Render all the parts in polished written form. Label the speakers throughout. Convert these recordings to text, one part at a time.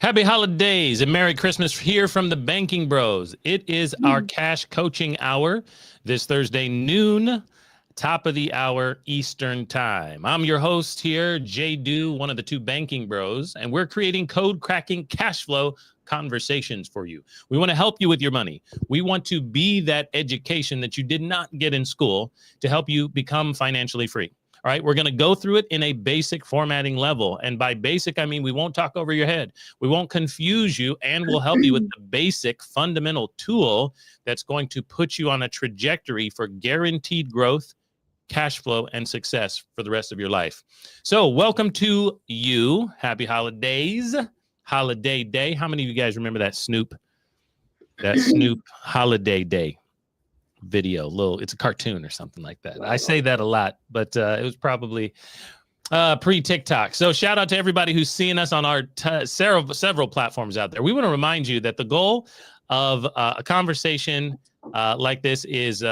Speaker 1: Happy holidays and Merry Christmas here from the Banking Bros. It is our cash coaching hour this Thursday noon, top of the hour Eastern time. I'm your host here, Jay Do, one of the two Banking Bros, and we're creating code cracking cash flow conversations for you. We want to help you with your money. We want to be that education that you did not get in school to help you become financially free. All right, we're going to go through it in a basic formatting level. And by basic, I mean we won't talk over your head. We won't confuse you, and we'll help you with the basic fundamental tool that's going to put you on a trajectory for guaranteed growth, cash flow, and success for the rest of your life. So welcome to you. Happy holidays, holiday day. How many of you guys remember that Snoop holiday day video? It's a cartoon or something like that. I say that a lot, but it was probably pre-TikTok. So shout out to everybody who's seeing us on our several platforms out there. We want to remind you that the goal of a conversation like this is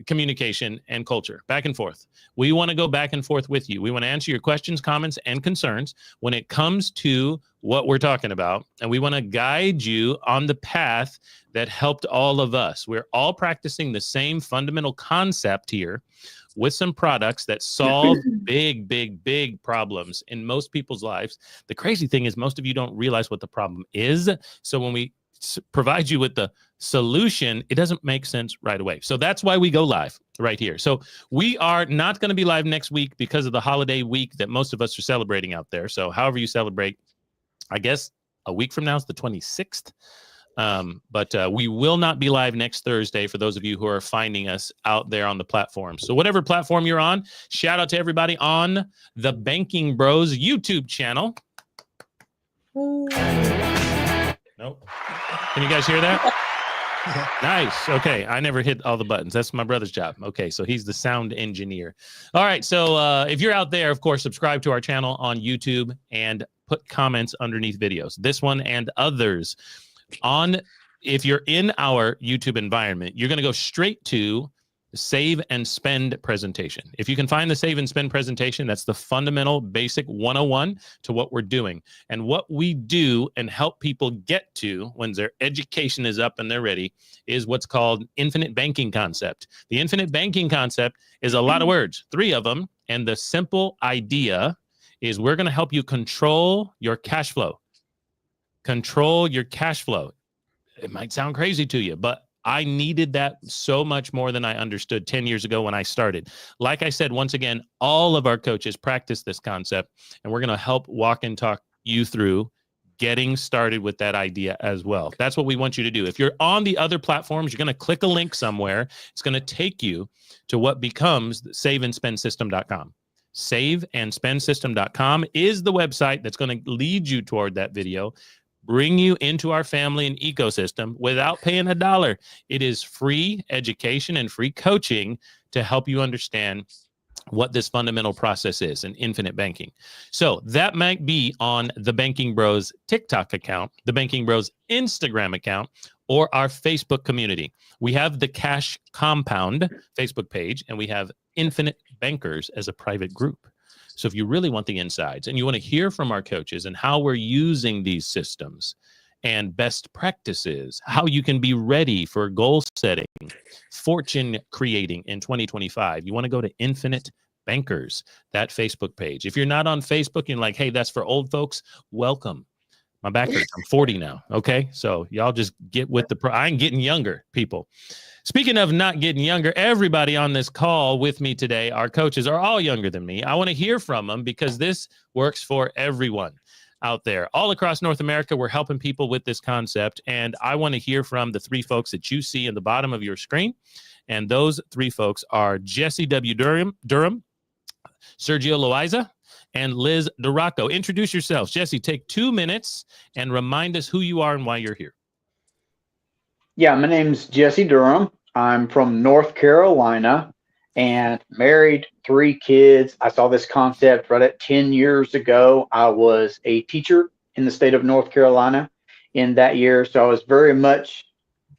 Speaker 1: communication and culture, back and forth. We want to go back and forth with you. We want to answer your questions, comments, and concerns when it comes to what we're talking about. And we want to guide you on the path that helped all of us. We're all practicing the same fundamental concept here with some products that solve big problems in most people's lives. The crazy thing is most of you don't realize what the problem is. So when we provide you with the solution, it doesn't make sense right away. So that's why we go live right here. So we are not going to be live next week because of the holiday week that most of us are celebrating out there. So however you celebrate, I guess a week from now is the 26th. But we will not be live next Thursday for those of you who are finding us out there on the platform. So whatever platform you're on, shout out to everybody on the Banking Bros YouTube channel. Nope. Can you guys hear that? Nice. Okay. I never hit all the buttons. That's my brother's job. Okay. So he's the sound engineer. All right. So if you're out there, of course, subscribe to our channel on YouTube and put comments underneath videos. This one and others. If you're in our YouTube environment, you're going to go straight to the Save and Spend presentation. If you can find the Save and Spend presentation, that's the fundamental basic 101 to what we're doing. And what we do and help people get to when their education is up and they're ready is what's called infinite banking concept. The infinite banking concept is a lot of words, 3 of them. And the simple idea is we're going to help you control your cash flow. Control your cash flow. It might sound crazy to you, but I needed that so much more than I understood 10 years ago when I started. Like I said, once again, all of our coaches practice this concept, and we're going to help walk and talk you through getting started with that idea as well. That's what we want you to do. If you're on the other platforms, you're going to click a link somewhere. It's going to take you to what becomes saveandspendsystem.com. Saveandspendsystem.com is the website that's going to lead you toward that video, bring you into our family and ecosystem without paying $1. It is free education and free coaching to help you understand what this fundamental process is in infinite banking. So that might be on the Banking Bros TikTok account, the Banking Bros Instagram account, or our Facebook community. We have the Cash Compound Facebook page, and we have Infinite Bankers as a private group. So if you really want the insides and you want to hear from our coaches and how we're using these systems and best practices, how you can be ready for goal setting, fortune creating in 2025, you want to go to Infinite Bankers, that Facebook page. If you're not on Facebook, you're like, hey, that's for old folks, welcome. My back hurts. I'm 40 now. Okay. So y'all just get with I'm getting younger, people. Speaking of not getting younger, everybody on this call with me today, our coaches are all younger than me. I want to hear from them because this works for everyone out there. All across North America, we're helping people with this concept. And I want to hear from the 3 folks that you see in the bottom of your screen. And those 3 folks are Jesse W. Durham, Sergio Loaiza, and Liz Duraco. Introduce yourselves. Jesse, take 2 minutes and remind us who you are and why you're here.
Speaker 2: Yeah, my name's Jesse Durham. I'm from North Carolina and married, 3 kids. I saw this concept right at 10 years ago. I was a teacher in the state of North Carolina in that year. So I was very much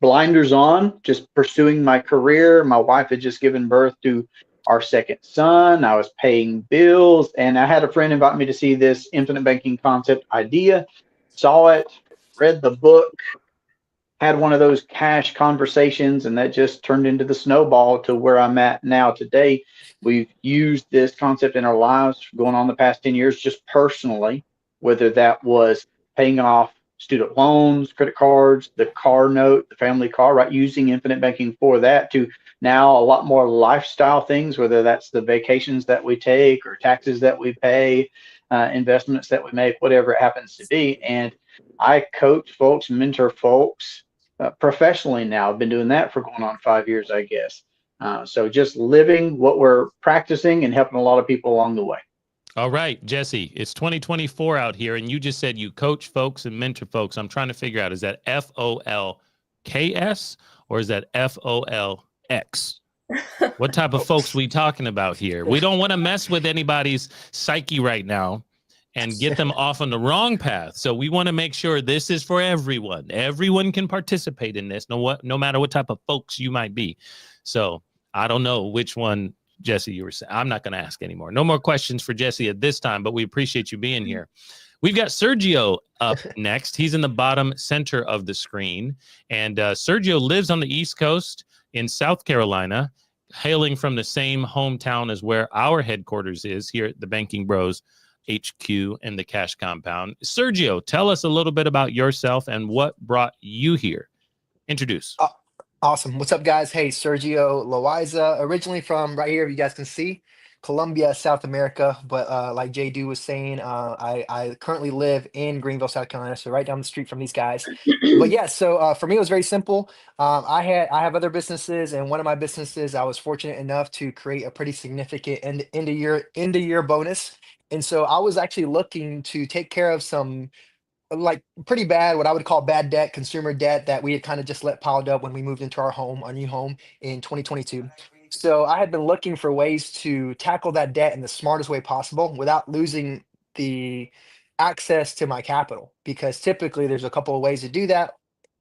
Speaker 2: blinders on, just pursuing my career. My wife had just given birth to our 2nd son. I was paying bills, and I had a friend invite me to see this infinite banking concept idea. Saw it, read the book, had one of those cash conversations, and that just turned into the snowball to where I'm at now today. We've used this concept in our lives going on the past 10 years, just personally, whether that was paying off student loans, credit cards, the car note, the family car, right? Using infinite banking for that, to now a lot more lifestyle things, whether that's the vacations that we take or taxes that we pay, investments that we make, whatever it happens to be. And I coach folks, mentor folks professionally now. I've been doing that for going on 5 years, I guess. So just living what we're practicing and helping a lot of people along the way.
Speaker 1: All right, Jesse, it's 2024 out here, and you just said you coach folks and mentor folks. I'm trying to figure out, is that FOLKS or is that FOLX? What type of folks we talking about here? We don't want to mess with anybody's psyche right now and get them off on the wrong path. So we want to make sure this is for everyone. Everyone can participate in this, no matter what type of folks you might be. So I don't know which one, Jesse, you were saying. I'm not going to ask anymore. No more questions for Jesse at this time, but we appreciate you being here. We've got Sergio up next. He's in the bottom center of the screen. And Sergio lives on the East Coast in South Carolina, hailing from the same hometown as where our headquarters is here at the Banking Bros HQ and the Cash Compound. Sergio, tell us a little bit about yourself and what brought you here. Introduce.
Speaker 3: Awesome. What's up, guys? Hey, Sergio Loaiza, originally from right here, you guys can see, Colombia, South America. But like JD was saying, I currently live in Greenville, South Carolina, so right down the street from these guys. But yeah, so for me, it was very simple. I have other businesses, and one of my businesses, I was fortunate enough to create a pretty significant end of year bonus. And so I was actually looking to take care of some like pretty bad, what I would call bad debt, consumer debt that we had kind of just let piled up when we moved into our new home in 2022. So I had been looking for ways to tackle that debt in the smartest way possible without losing the access to my capital, because typically there's a couple of ways to do that.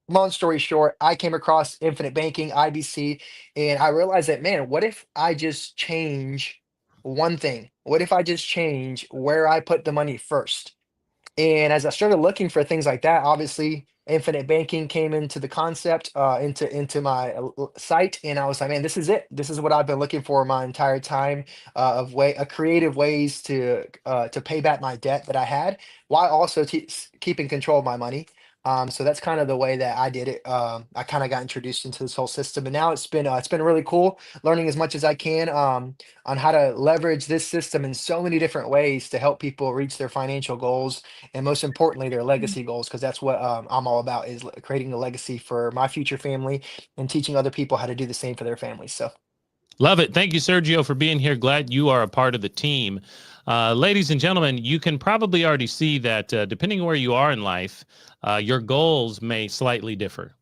Speaker 3: Long story short, I came across infinite banking, IBC, and I realized that, man, what if I just change one thing? What if I just change where I put the money first? And as I started looking for things like that, obviously infinite banking came into the concept, into my site, and I was like, man, this is it. This is what I've been looking for my entire time, creative ways to pay back my debt that I had, while also keeping control of my money. So that's kind of the way that I did it. I kind of got introduced into this whole system, and now it's been really cool learning as much as I can on how to leverage this system in so many different ways to help people reach their financial goals, and most importantly, their legacy goals, because that's what I'm all about, is creating a legacy for my future family and teaching other people how to do the same for their families. So.
Speaker 1: Love it. Thank you, Sergio, for being here. Glad you are a part of the team. Ladies and gentlemen, you can probably already see that depending on where you are in life, your goals may slightly differ.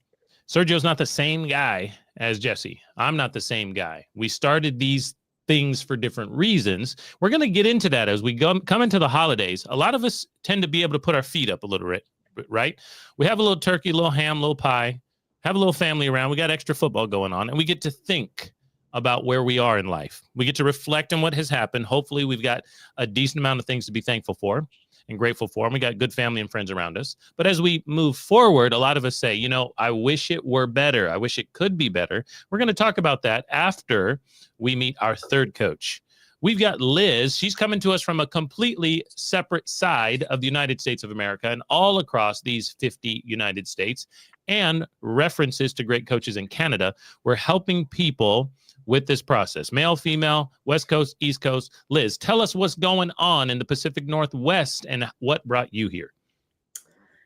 Speaker 1: Sergio's not the same guy as Jesse. I'm not the same guy. We started these things for different reasons. We're going to get into that as we come into the holidays. A lot of us tend to be able to put our feet up a little bit, right? We have a little turkey, a little ham, a little pie, have a little family around. We got extra football going on, and we get to think about where we are in life. We get to reflect on what has happened. Hopefully we've got a decent amount of things to be thankful for and grateful for. And we got good family and friends around us. But as we move forward, a lot of us say, I wish it were better. I wish it could be better. We're going to talk about that after we meet our third coach. We've got Liz. She's coming to us from a completely separate side of the United States of America and all across these 50 United States, and references to great coaches in Canada. We're helping people with this process. Male, female, West Coast, East Coast. Liz, tell us what's going on in the Pacific Northwest and what brought you here.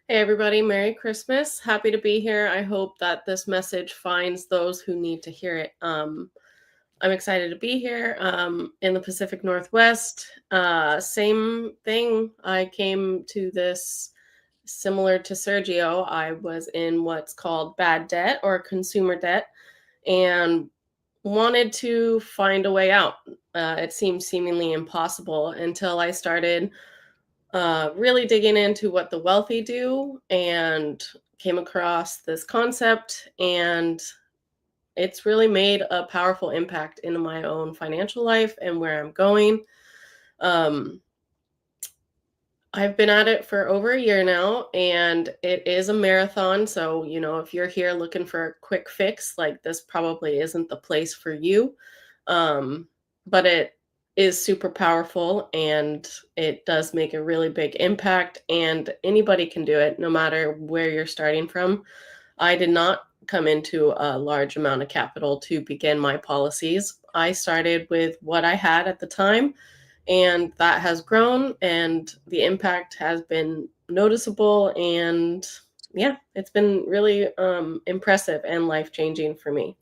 Speaker 4: Hey, everybody. Merry Christmas. Happy to be here. I hope that this message finds those who need to hear it. I'm excited to be here in the Pacific Northwest. Same thing. I came to this similar to Sergio. I was in what's called bad debt or consumer debt, and wanted to find a way out. It seemed seemingly impossible until I started really digging into what the wealthy do and came across this concept, and it's really made a powerful impact in my own financial life and where I'm going. I've been at it for over a year now, and it is a marathon. So, if you're here looking for a quick fix, like this probably isn't the place for you. But it is super powerful and it does make a really big impact, and anybody can do it no matter where you're starting from. I did not come into a large amount of capital to begin my policies. I started with what I had at the time, and that has grown, and the impact has been noticeable. And yeah, it's been really impressive and life-changing for me.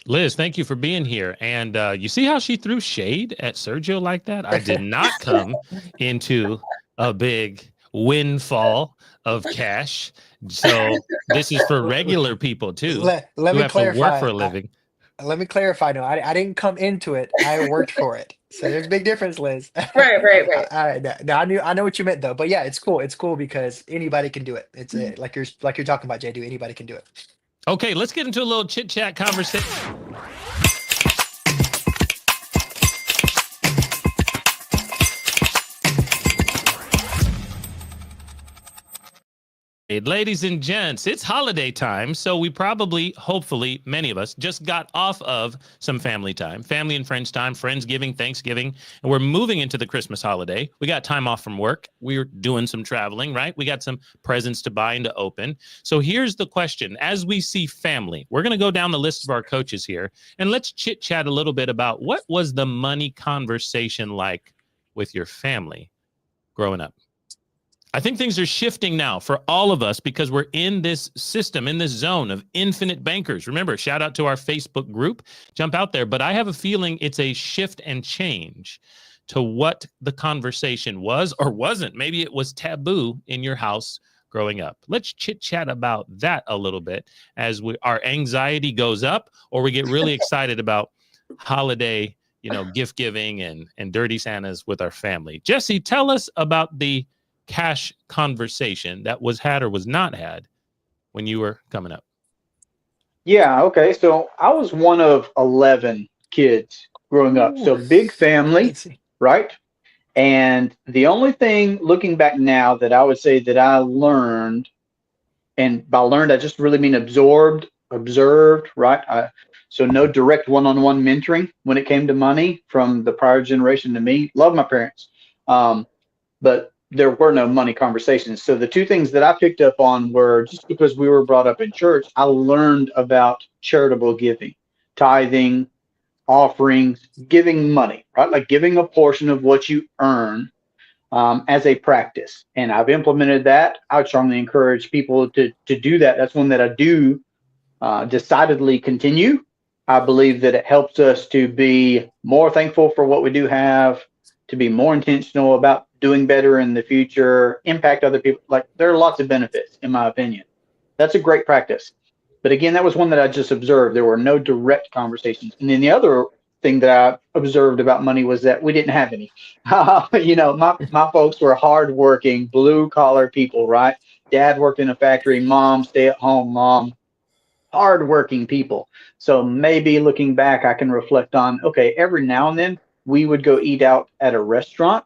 Speaker 1: Liz, thank you for being here. And you see how she threw shade at Sergio like that? I did not come into a big windfall of cash. So this is for regular people too,
Speaker 3: Let
Speaker 1: who
Speaker 3: me
Speaker 1: have to work
Speaker 3: clarify.
Speaker 1: for a living.
Speaker 3: Let me clarify. No, I didn't come into it. I worked for it. So there's a big difference, Liz.
Speaker 4: Right.
Speaker 3: All right. No, I know what you meant though. But yeah, it's cool. It's cool because anybody can do it. It's like you're talking about, JD. Anybody can do it.
Speaker 1: Okay, let's get into a little chit chat conversation. Hey, ladies and gents, it's holiday time, so we probably, hopefully, many of us just got off of some family time, family and friends time, Friendsgiving, Thanksgiving, and we're moving into the Christmas holiday. We got time off from work. We're doing some traveling, right? We got some presents to buy and to open. So here's the question. As we see family, we're going to go down the list of our coaches here, and let's chit chat a little bit about what was the money conversation like with your family growing up. I think things are shifting now for all of us because we're in this system, in this zone of infinite bankers. Remember, shout out to our Facebook group. Jump out there. But I have a feeling it's a shift and change to what the conversation was or wasn't. Maybe it was taboo in your house growing up. Let's chit chat about that a little bit as our anxiety goes up, or we get really excited about holiday, gift giving and dirty Santas with our family. Jesse, tell us about the cash conversation that was had or was not had when you were coming up.
Speaker 2: Yeah, okay. So I was one of 11 kids growing up. So big family, right? And the only thing looking back now that I would say that I learned, and by learned, I just really mean observed, right? So no direct one-on-one mentoring when it came to money from the prior generation to me. Love my parents. But there were no money conversations. So the two things that I picked up on were, just because we were brought up in church, I learned about charitable giving, tithing, offerings, giving money, right? Like giving a portion of what you earn as a practice. And I've implemented that. I would strongly encourage people to do that. That's one that I do decidedly continue. I believe that it helps us to be more thankful for what we do have, to be more intentional about doing better in the future, impact other people. Like, there are lots of benefits, in my opinion. That's a great practice. But again, that was one that I just observed. There were no direct conversations. And then the other thing that I observed about money was that we didn't have any. My folks were hardworking, blue collar people, right? Dad worked in a factory, mom, stay at home mom, hardworking people. So maybe looking back, I can reflect on, okay, every now and then we would go eat out at a restaurant.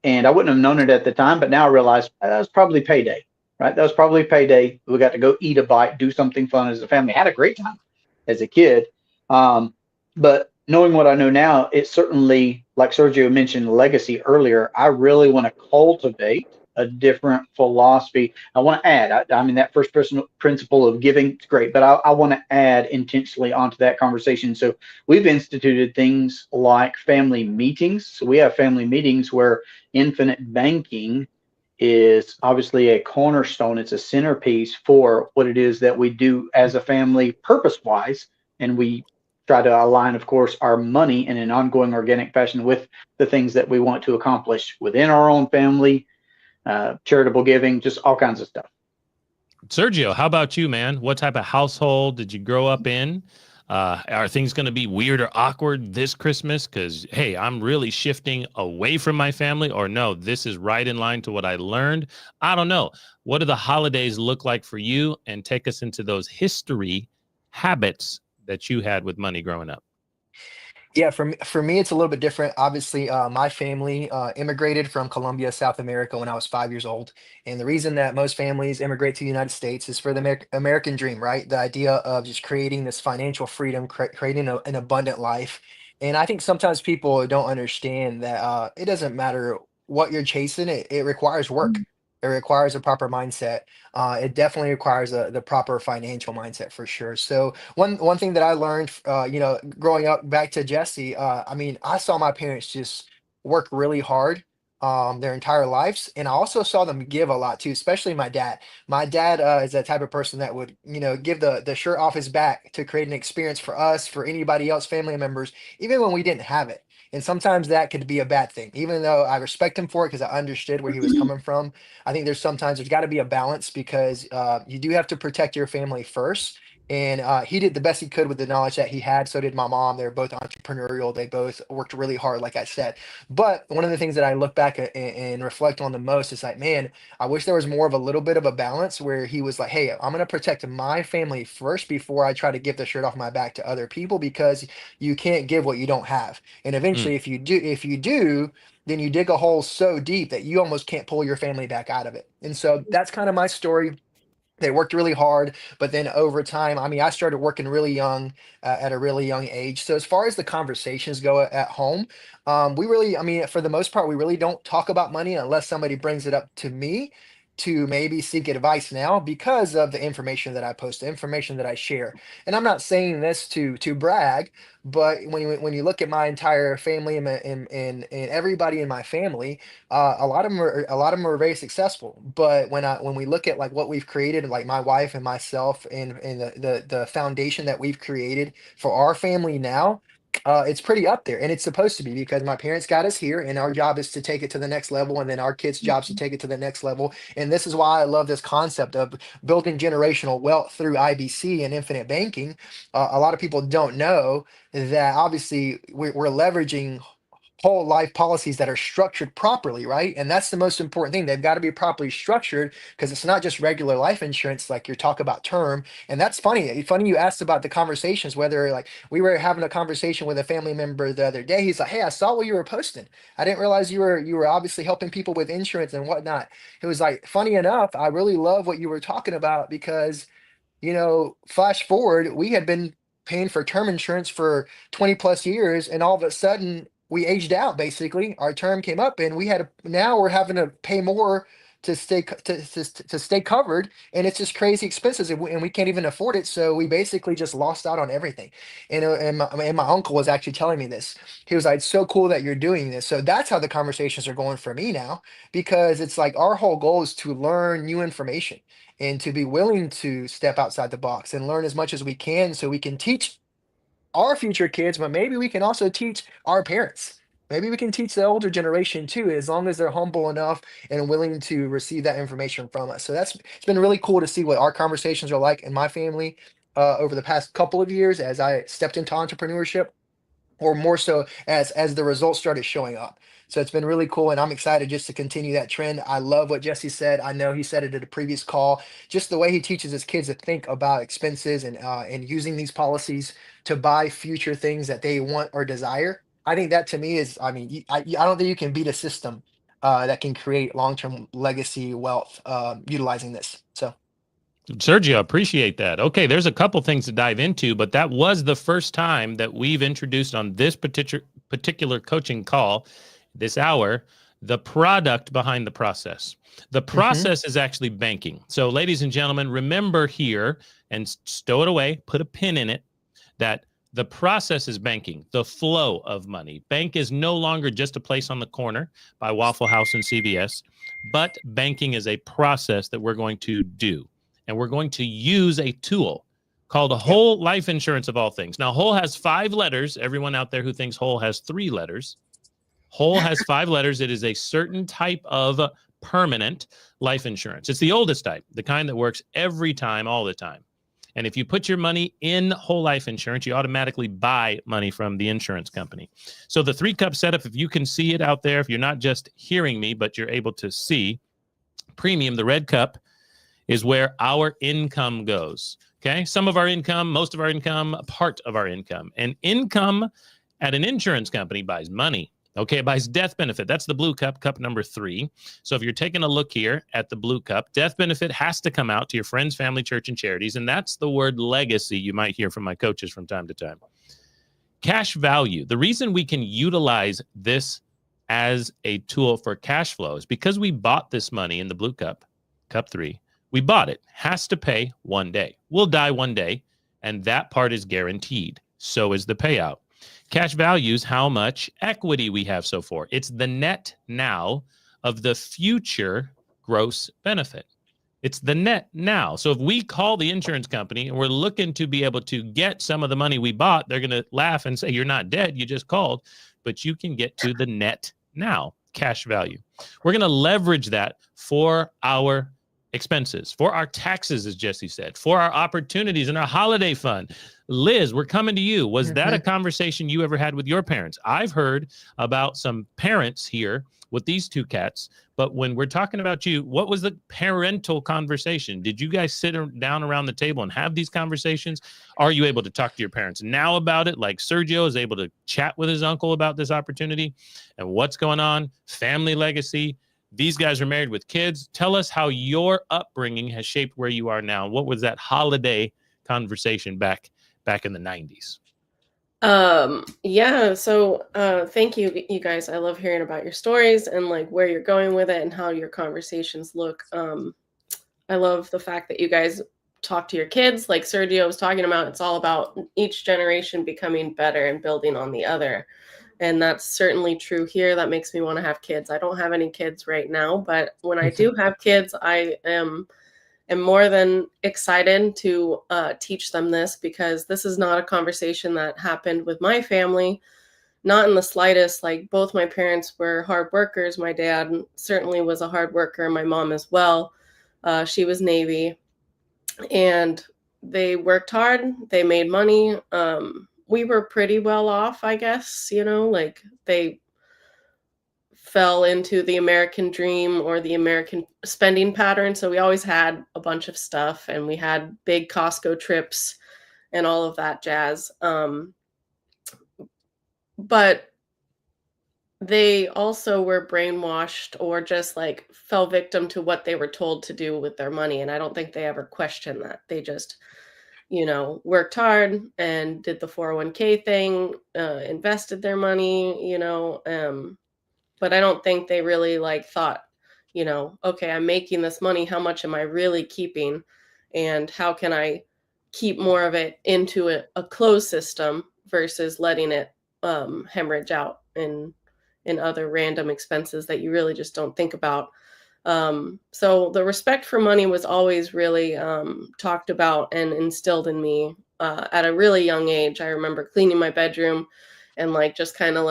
Speaker 2: And I wouldn't have known it at the time, but now I realize that was probably payday, right? That was probably payday. We got to go eat a bite, do something fun as a family. Had a great time as a kid. But knowing what I know now, it certainly, like Sergio mentioned, legacy earlier, I really want to cultivate a different philosophy. I want to add, I mean, that first principle of giving is great, but I want to add intentionally onto that conversation. So we've instituted things like family meetings. So we have family meetings where infinite banking is obviously a cornerstone. It's a centerpiece for what it is that we do as a family purpose-wise. And we try to align, of course, our money in an ongoing organic fashion with the things that we want to accomplish within our own family, charitable giving, just all kinds of stuff.
Speaker 1: Sergio, how about you, man? What type of household did you grow up in? Are things going to be weird or awkward this Christmas? Because, hey, I'm really shifting away from my family, or no, this is right in line to what I learned. I don't know. What do the holidays look like for you? And take us into those history habits that you had with money growing up.
Speaker 3: Yeah, for me, it's a little bit different. Obviously, my family immigrated from Colombia, South America, when I was 5 years old. And the reason that most families immigrate to the United States is for the American dream, right? The idea of just creating this financial freedom, creating an abundant life. And I think sometimes people don't understand that it doesn't matter what you're chasing, it requires work. It requires a proper mindset. It definitely requires the proper financial mindset for sure. So one thing that I learned, growing up back to Jesse, I mean, I saw my parents just work really hard their entire lives, and I also saw them give a lot too, especially my dad. My dad is that type of person that would, give the shirt off his back to create an experience for us, for anybody else, family members, even when we didn't have it. And sometimes that could be a bad thing, even though I respect him for it because I understood where he was coming from. I think there's got to be a balance because you do have to protect your family first. And he did the best he could with the knowledge that he had. So did my mom. They're both entrepreneurial. They both worked really hard, like I said. But one of the things that I look back at and reflect on the most is like, man, I wish there was more of a little bit of a balance where he was like, hey, I'm going to protect my family first before I try to give the shirt off my back to other people because you can't give what you don't have. And
Speaker 1: Mm.
Speaker 3: eventually, if you do, then you dig a hole so deep that you almost can't pull your family back out of it. And so that's kind of my story. They worked really hard, but then over time, I mean, I started working really young, at a really young age. So as far as the conversations go at home, we really, I mean, for the most part, we really don't talk about money unless somebody brings it up to me to maybe seek advice now because of the information that I post, the information that I share. And I'm not saying this to brag, but when you look at my entire family and everybody in my family, a lot of them are very successful. But when we look at like what we've created, like my wife and myself, and the foundation that we've created for our family now, it's pretty up there, and it's supposed to be because my parents got us here, and our job is to take it to the next level, and then our kids' jobs to take it to the next level. And this is why I love this concept of building generational wealth through IBC and infinite banking. A lot of people don't know that obviously we're leveraging whole life policies that are structured properly, right? And that's the most important thing. They've got to be properly structured because it's not just regular life insurance like you talk about term. And that's funny. Funny you asked about the conversations, whether like we were having a conversation with a family member the other day. He's like, "Hey, I saw what you were posting. I didn't realize you were obviously helping people with insurance and whatnot." It was like, funny enough, I really love what you were talking about because flash forward, we had been paying for term insurance for 20 plus years, and all of a sudden we aged out basically. Our term came up and now we're having to pay more to to stay covered, and it's just crazy expenses, and we can't even afford it. So we basically just lost out on everything. And my uncle was actually telling me this. He was like, "It's so cool that you're doing this." So that's how the conversations are going for me now, because it's like our whole goal is to learn new information and to be willing to step outside the box and learn as much as we can so we can teach our future kids, but maybe we can also teach our parents. Maybe we can teach the older generation too, as long as they're humble enough and willing to receive that information from us. So it's been really cool to see what our conversations are like in my family over the past couple of years as I stepped into entrepreneurship, or more so as the results started showing up. So it's been really cool, and I'm excited just to continue that trend. I love what Jesse said. I know he said it at a previous call. Just the way he teaches his kids to think about expenses and using these policies to buy future things that they want or desire. I think that to me is, I mean, I don't think you can beat a system that can create long-term legacy wealth utilizing this. So.
Speaker 1: Sergio, appreciate that. Okay, there's a couple things to dive into, but that was the first time that we've introduced on this particular coaching call this hour the product behind the process. The process is actually banking. So, ladies and gentlemen, remember here and stow it away, put a pin in it, that the process is banking, the flow of money. Bank is no longer just a place on the corner by Waffle House and CVS, but banking is a process that we're going to do. And we're going to use a tool called a whole life insurance of all things. Now, whole has 5 letters. Everyone out there who thinks whole has 3 letters. Whole has 5 letters. It is a certain type of permanent life insurance. It's the oldest type, the kind that works every time, all the time. And if you put your money in whole life insurance, you automatically buy money from the insurance company. So the 3-cup setup, if you can see it out there, if you're not just hearing me, but you're able to see, premium, the red cup, is where our income goes. Okay. Some of our income, most of our income, part of our income. And income At an insurance company, it buys money. Okay, it buys death benefit. That's the blue cup, cup number 3. So if you're taking a look here at the blue cup, death benefit has to come out to your friends, family, church, and charities. And that's the word legacy you might hear from my coaches from time to time. Cash value. The reason we can utilize this as a tool for cash flow is because we bought this money in the blue cup, cup 3. We bought it. Has to pay one day. We'll die one day, and that part is guaranteed. So is the payout. Cash value is how much equity we have so far. It's the net now of the future gross benefit. It's the net now. So if we call the insurance company and we're looking to be able to get some of the money we bought, they're going to laugh and say, you're not dead, you just called. But you can get to the net now, cash value. We're going to leverage that for our expenses, for our taxes, as Jesse said, for our opportunities and our holiday fund. Liz, we're coming to you. Was that a conversation you ever had with your parents? I've heard about some parents here with these 2 cats, but when we're talking about you, what was the parental conversation? Did you guys sit down around the table and have these conversations? Are you able to talk to your parents now about it? Like Sergio is able to chat with his uncle about this opportunity and what's going on, family legacy. These guys are married with kids. Tell us how your upbringing has shaped where you are now. What was that holiday conversation back in the 90s?
Speaker 4: Yeah, so thank you, you guys. I love hearing about your stories and like where you're going with it and how your conversations look. I love the fact that you guys talk to your kids, like Sergio was talking about. It's all about each generation becoming better and building on the other. And that's certainly true here. That makes me want to have kids. I don't have any kids right now, but when I do have kids, I am more than excited to teach them this, because this is not a conversation that happened with my family, not in the slightest. Like, both my parents were hard workers. My dad certainly was a hard worker, my mom as well. She was Navy, and they worked hard. They made money. We were pretty well off, I guess, like they fell into the American dream or the American spending pattern. So we always had a bunch of stuff, and we had big Costco trips and all of that jazz. But they also were brainwashed or just like fell victim to what they were told to do with their money. And I don't think they ever questioned that. They just, worked hard and did the 401k thing, invested their money, but I don't think they really thought, okay, I'm making this money. How much am I really keeping? And how can I keep more of it into a closed system versus letting it hemorrhage out in other random expenses that you really just don't think about. So the respect for money was always really talked about and instilled in me at a really young age. I remember cleaning my bedroom and just kind of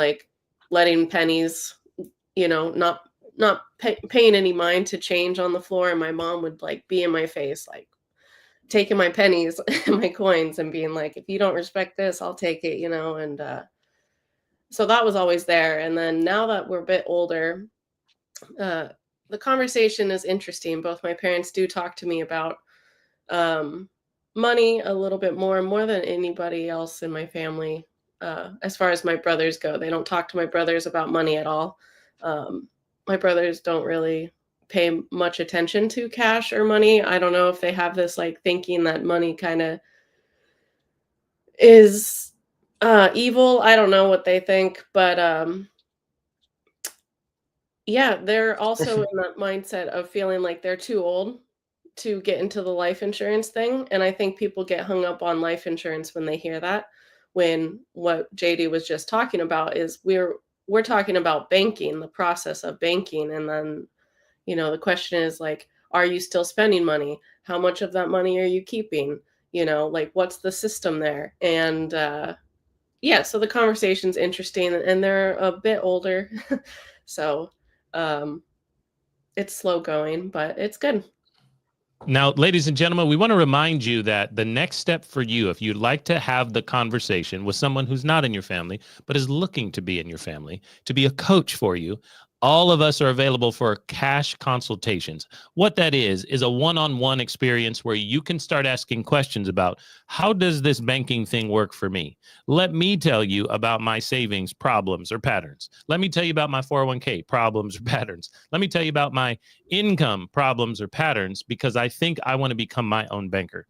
Speaker 4: letting pennies, not paying any mind to change on the floor. And my mom would be in my face, taking my pennies and my coins and being like, if you don't respect this, I'll take it, and so that was always there. And then now that we're a bit older, the conversation is interesting. Both my parents do talk to me about money a little bit more than anybody else in my family. As far as my brothers go, they don't talk to my brothers about money at all. My brothers don't really pay much attention to cash or money. I don't know if they have this thinking that money kind of is evil. I don't know what they think, but yeah, they're also in that mindset of feeling like they're too old to get into the life insurance thing. And I think people get hung up on life insurance when they hear that, when what JD was just talking about is we're talking about banking, the process of banking. And then, the question is are you still spending money? How much of that money are you keeping? What's the system there? And yeah, so the conversation's interesting, and they're a bit older. So it's slow going, but it's good.
Speaker 1: Now, ladies and gentlemen, we want to remind you that the next step for you, if you'd like to have the conversation with someone who's not in your family, but is looking to be in your family, to be a coach for you, all of us are available for cash consultations. What that is a one-on-one experience where you can start asking questions about, how does this banking thing work for me? Let me tell you about my savings problems or patterns. Let me tell you about my 401k problems or patterns. Let me tell you about my income problems or patterns, because I think I want to become my own banker.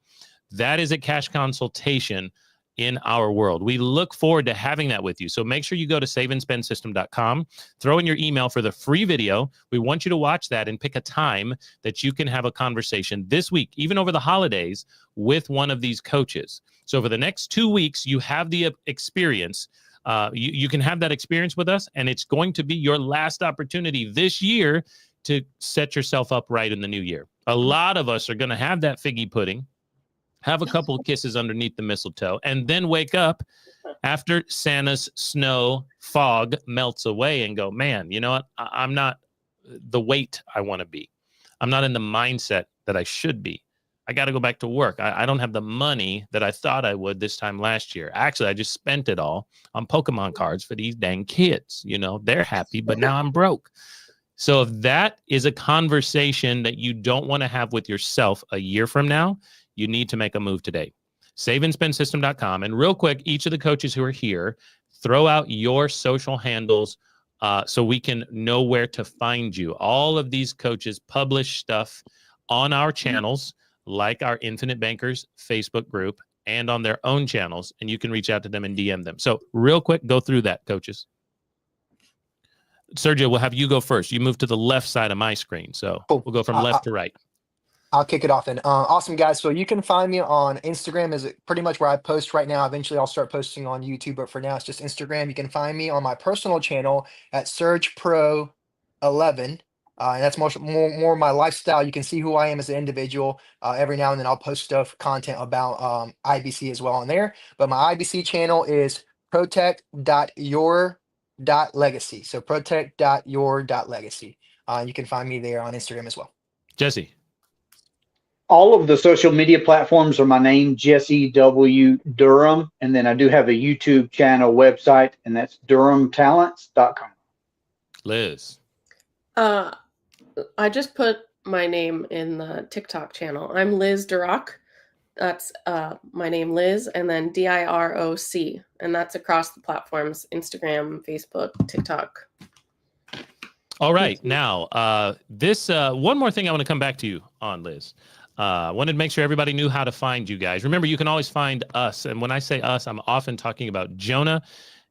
Speaker 1: That is a cash consultation in our world. We look forward to having that with you. So make sure you go to saveandspendsystem.com, throw in your email for the free video. We want you to watch that and pick a time that you can have a conversation this week, even over the holidays, with one of these coaches. So for the next 2 weeks, you have the experience. You can have that experience with us, and it's going to be your last opportunity this year to set yourself up right in the new year. A lot of us are going to have that figgy pudding, have a couple of kisses underneath the mistletoe, and then wake up after Santa's snow fog melts away and go, man, you know what? I'm not the weight I want to be. I'm not in the mindset that I should be. I got to go back to work. I don't have the money that I thought I would this time last year. Actually, I just spent it all on Pokemon cards for these dang kids. You know, they're happy, but now I'm broke. So if that is a conversation that you don't want to have with yourself a year from now, you need to make a move today. Saveandspendsystem.com. And real quick, each of the coaches who are here, throw out your social handles so we can know where to find you. All of these coaches publish stuff on our channels, like our Infinite Bankers Facebook group, and on their own channels, and you can reach out to them and DM them. So real quick, go through that, coaches. Sergio, we'll have you go first. You move to the left side of my screen. So
Speaker 3: Cool.
Speaker 1: we'll go from left to right.
Speaker 3: I'll kick it off then. Awesome, guys. So you can find me on Instagram, is pretty much where I post right now. Eventually, I'll start posting on YouTube, but for now, it's just Instagram. You can find me on my personal channel at SurgePro11. And that's more my lifestyle. You can see who I am as an individual. Every now and then, I'll post content about IBC as well on there. But my IBC channel is protect.your.legacy. So protect.your.legacy. You can find me there on Instagram as well.
Speaker 1: Jesse.
Speaker 2: All of the social media platforms are my name, Jesse W. Durham. And then I do have a YouTube channel website, and that's durhamtalents.com.
Speaker 1: Liz.
Speaker 4: I just put my name in the TikTok channel. I'm Liz Duroc. That's my name, Liz, and then DIROC. And that's across the platforms, Instagram, Facebook, TikTok.
Speaker 1: All right. Now, this one more thing I want to come back to you on, Liz. Wanted to make sure everybody knew how to find you guys. Remember, you can always find us. And when I say us, I'm often talking about Jonah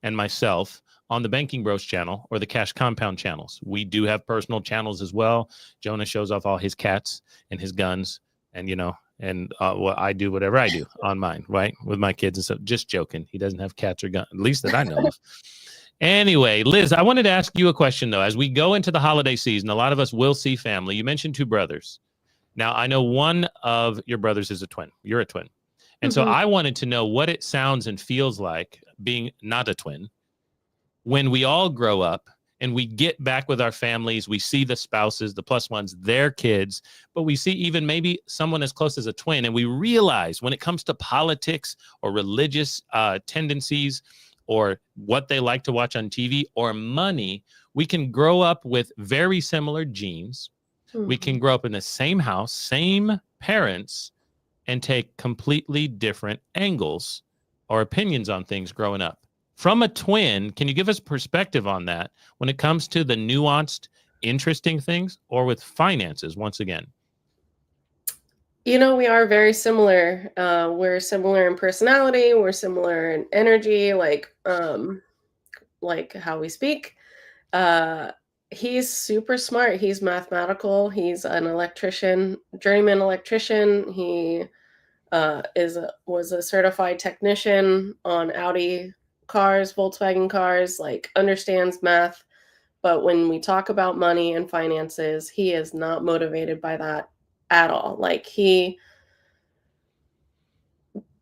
Speaker 1: and myself on the Banking Bros channel or the Cash Compound channels. We do have personal channels as well. Jonah shows off all his cats and his guns, and, you know, and what I do, whatever I do on mine, right? With my kids and stuff. Just joking. He doesn't have cats or guns, at least that I know of. Anyway, Liz, I wanted to ask you a question, though. As we go into the holiday season, a lot of us will see family. You mentioned 2 brothers. Now, I know one of your brothers is a twin. You're a twin. And so I wanted to know what it sounds and feels like being not a twin when we all grow up and we get back with our families. We see the spouses, the plus ones, their kids, but we see even maybe someone as close as a twin. And we realize when it comes to politics or religious tendencies or what they like to watch on TV or money, we can grow up with very similar genes. We can grow up in the same house, same parents, and take completely different angles or opinions on things growing up. From a twin, can you give us perspective on that when it comes to the nuanced, interesting things, or with finances once again?
Speaker 4: You know, we are very similar. We're similar in personality. We're similar in energy, like how we speak. He's super smart. He's mathematical. He's an electrician, journeyman electrician. He was a certified technician on Audi cars, Volkswagen cars, like understands math. But when we talk about money and finances, he is not motivated by that at all. Like, he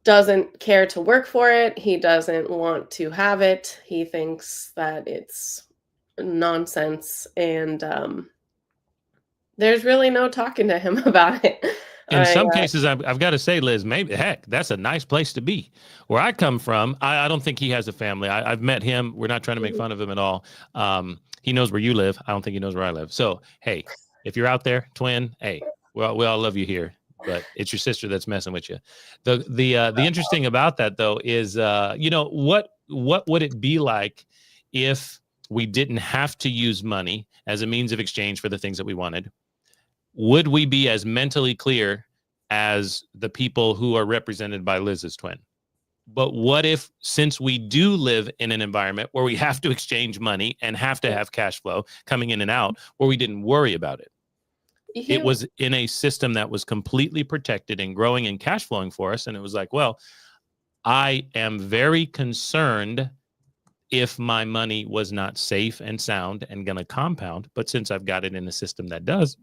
Speaker 4: doesn't care to work for it. He doesn't want to have it. He thinks that it's nonsense, and there's really no talking to him about it.
Speaker 1: In some cases, I've got to say, Liz, maybe, heck, that's a nice place to be. Where I come from, I don't think he has a family. I've met him. We're not trying to make fun of him at all. He knows where you live. I don't think he knows where I live. So, hey, if you're out there, twin, hey, well, we all love you here, but it's your sister that's messing with you. The interesting about that though is, what would it be like if we didn't have to use money as a means of exchange for the things that we wanted? Would we be as mentally clear as the people who are represented by Liz's twin? But what if, since we do live in an environment where we have to exchange money and have to have cash flow coming in and out, where we didn't worry about it? It was in a system that was completely protected and growing and cash flowing for us. And it was like, well, I am very concerned if my money was not safe and sound and going to compound. But since I've got it in a system that does,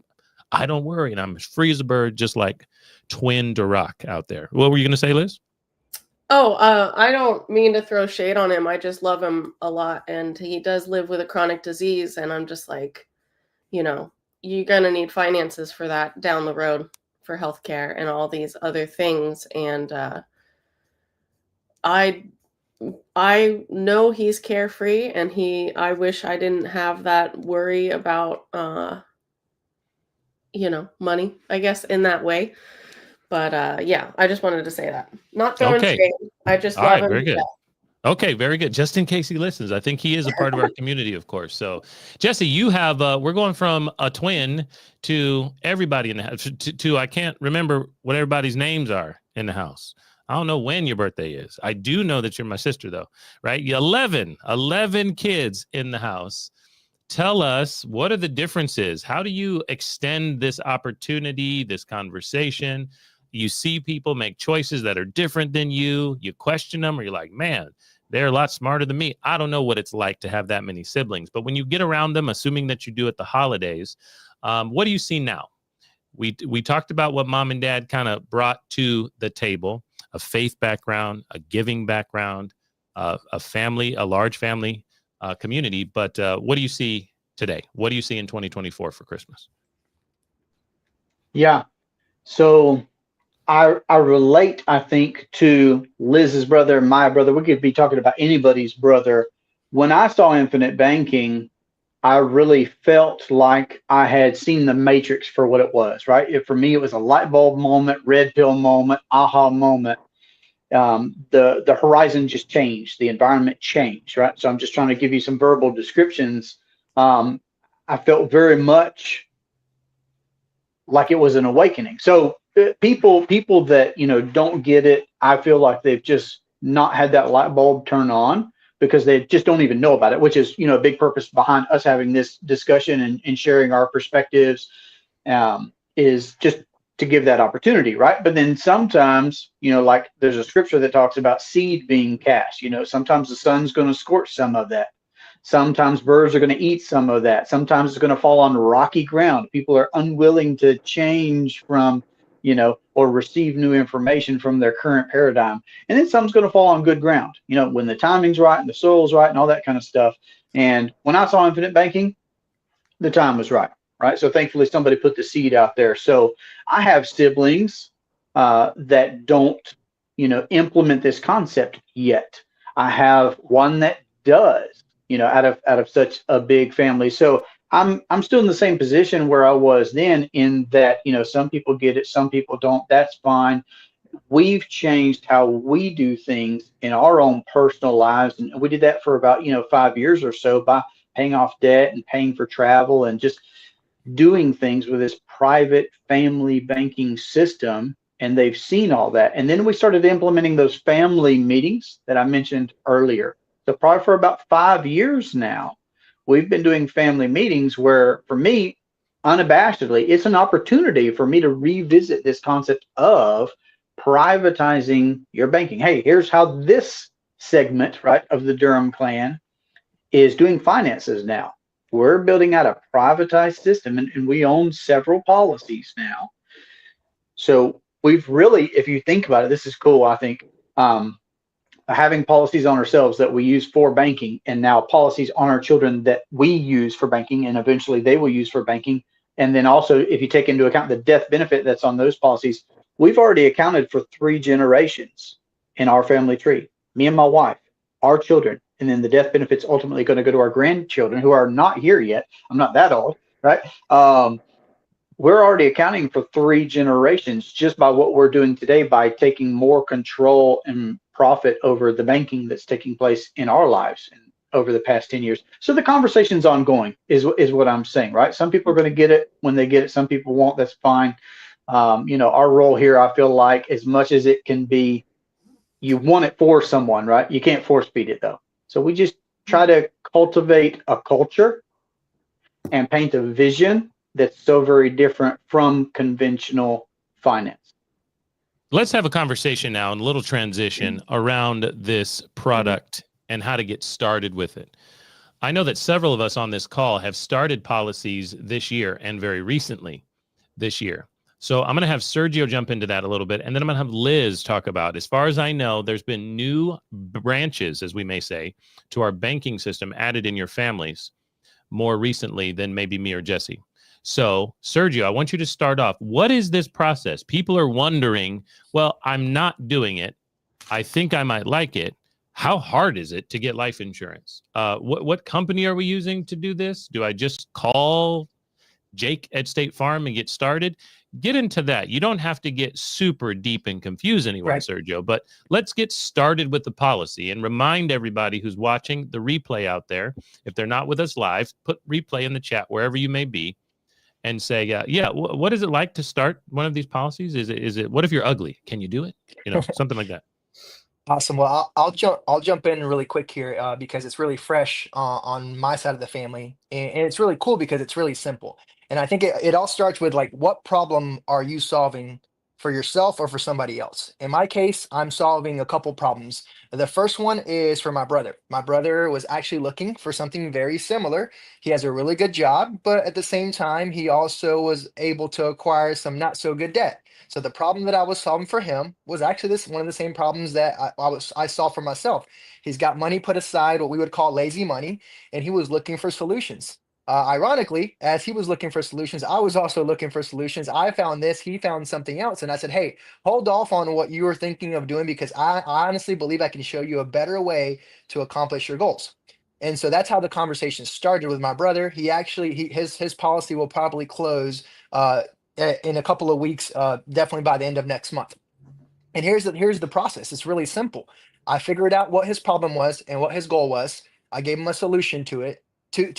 Speaker 1: I don't worry. And I'm as free as a bird, just like twin Duroc out there. What were you going to say, Liz?
Speaker 4: Oh, I don't mean to throw shade on him. I just love him a lot. And he does live with a chronic disease. And I'm just like, you're going to need finances for that down the road for healthcare and all these other things. And I know he's carefree, and I wish I didn't have that worry about, money, I guess, in that way. But yeah, I just wanted to say that. Not throwing shade. I just love him.
Speaker 1: Very good. Okay, very good. Just in case he listens, I think he is a part of our community, of course. So, Jesse, you have we're going from a twin to everybody in the house. To I can't remember what everybody's names are in the house. I don't know when your birthday is. I do know that you're my sister, though, right? 11 kids in the house. Tell us, what are the differences? How do you extend this opportunity, this conversation? You see people make choices that are different than you. You question them, or you're like, man, they're a lot smarter than me. I don't know what it's like to have that many siblings. But when you get around them, assuming that you do at the holidays, what do you see now? We talked about what mom and dad kind of brought to the table: a faith background, a giving background, a family, a large family community. But what do you see today? What do you see in 2024 for Christmas?
Speaker 2: Yeah. So I relate, I think, to Liz's brother, my brother. We could be talking about anybody's brother. When I saw infinite banking, I really felt like I had seen the Matrix for what it was, right? For me, it was a light bulb moment, red pill moment, aha moment. The horizon just changed. The environment changed, right? So I'm just trying to give you some verbal descriptions. I felt very much like it was an awakening. So people that, don't get it, I feel like they've just not had that light bulb turn on because they just don't even know about it, which is, a big purpose behind us having this discussion and sharing our perspectives, is just to give that opportunity, right? But then sometimes, like there's a scripture that talks about seed being cast. Sometimes the sun's going to scorch some of that. Sometimes birds are going to eat some of that. Sometimes it's going to fall on rocky ground. People are unwilling to change from, or receive new information from their current paradigm. And then some's going to fall on good ground, when the timing's right and the soil's right and all that kind of stuff. And when I saw infinite banking, the time was right. Right. So thankfully somebody put the seed out there. So I have siblings that don't, implement this concept yet. I have one that does, out of such a big family. So I'm still in the same position where I was then, in that, some people get it, some people don't. That's fine. We've changed how we do things in our own personal lives. And we did that for about, 5 years or so by paying off debt and paying for travel and just doing things with this private family banking system. And they've seen all that. And then we started implementing those family meetings that I mentioned earlier. So probably for about 5 years now, we've been doing family meetings where, for me, unabashedly, it's an opportunity for me to revisit this concept of privatizing your banking. Hey, here's how this segment, right, of the Durham clan is doing finances now. We're building out a privatized system, and we own several policies now. So we've really, if you think about it, this is cool, I think, having policies on ourselves that we use for banking, and now policies on our children that we use for banking, and eventually they will use for banking. And then also, if you take into account the death benefit that's on those policies, we've already accounted for 3 generations in our family tree. Me and my wife, our children, and then the death benefit's ultimately going to go to our grandchildren who are not here yet. I'm not that old, right? We're already accounting for 3 generations just by what we're doing today, by taking more control and profit over the banking that's taking place in our lives over the past 10 years. So the conversation's ongoing is what I'm saying, right? Some people are going to get it when they get it. Some people won't. That's fine. Our role here, I feel like, as much as it can be, you want it for someone, right? You can't force feed it though. So we just try to cultivate a culture and paint a vision that's so very different from conventional finance.
Speaker 1: Let's have a conversation now and a little transition around this product and how to get started with it. I know that several of us on this call have started policies this year and very recently this year. So I'm going to have Sergio jump into that a little bit, and then I'm going to have Liz talk about, as far as I know, there's been new branches, as we may say, to our banking system added in your families more recently than maybe me or Jesse. So, Sergio, I want you to start off. What is this process? People are wondering, well, I'm not doing it. I think I might like it. How hard is it to get life insurance? What company are we using to do this? Do I just call Jake at State Farm and get started? Get into that. You don't have to get super deep and confuse anyone, right, Sergio, but let's get started with the policy and remind everybody who's watching the replay out there. If they're not with us live, put replay in the chat wherever you may be and say, what is it like to start one of these policies? Is it, what if you're ugly? Can you do it? Something like that.
Speaker 3: Awesome. Well, I'll jump in really quick here because it's really fresh on my side of the family, and it's really cool because it's really simple. And I think it all starts with, like, what problem are you solving for yourself or for somebody else? In my case, I'm solving a couple problems. The first one is for my brother. My brother was actually looking for something very similar. He has a really good job, but at the same time, he also was able to acquire some not so good debt. So the problem that I was solving for him was actually one of the same problems that I solved for myself. He's got money put aside, what we would call lazy money, and he was looking for solutions. Ironically, as he was looking for solutions, I was also looking for solutions. I found this, he found something else. And I said, hey, hold off on what you were thinking of doing, because I honestly believe I can show you a better way to accomplish your goals. And so that's how the conversation started with my brother. His policy will probably close in a couple of weeks, definitely by the end of next month. And here's the process. It's really simple. I figured out what his problem was and what his goal was. I gave him a solution to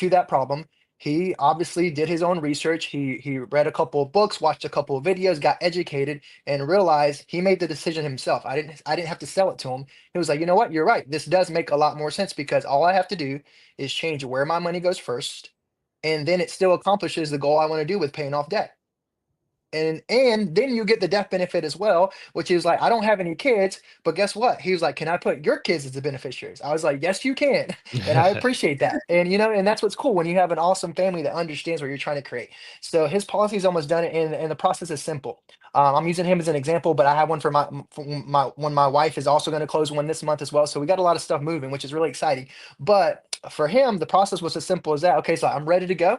Speaker 3: that problem. He obviously did his own research. He read a couple of books, watched a couple of videos, got educated, and realized he made the decision himself. I didn't have to sell it to him. He was like, you know what? You're right. This does make a lot more sense, because all I have to do is change where my money goes first, and then it still accomplishes the goal I want to do with paying off debt. And then you get the death benefit as well, which is like, I don't have any kids, but guess what? He was like, can I put your kids as the beneficiaries? I was like, yes, you can. And I appreciate that. And, and that's what's cool when you have an awesome family that understands what you're trying to create. So his policy is almost done, and the process is simple. I'm using him as an example, but I have one for my wife is also going to close one this month as well. So we got a lot of stuff moving, which is really exciting. But for him, the process was as simple as that. Okay, so I'm ready to go.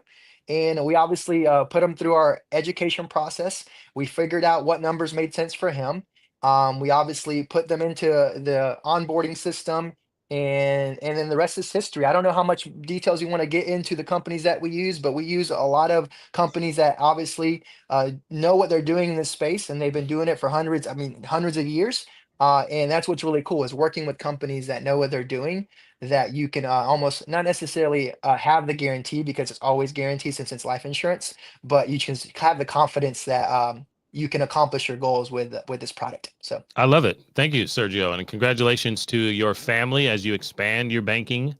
Speaker 3: And we obviously put him through our education process. We figured out what numbers made sense for him. We obviously put them into the onboarding system, and then the rest is history. I don't know how much details you want to get into the companies that we use, but we use a lot of companies that obviously know what they're doing in this space, and they've been doing it for hundreds of years. And that's what's really cool, is working with companies that know what they're doing, that you can almost not necessarily have the guarantee, because it's always guaranteed since it's life insurance, but you can have the confidence that you can accomplish your goals with this product. So
Speaker 1: I love it. Thank you, Sergio. And congratulations to your family as you expand your banking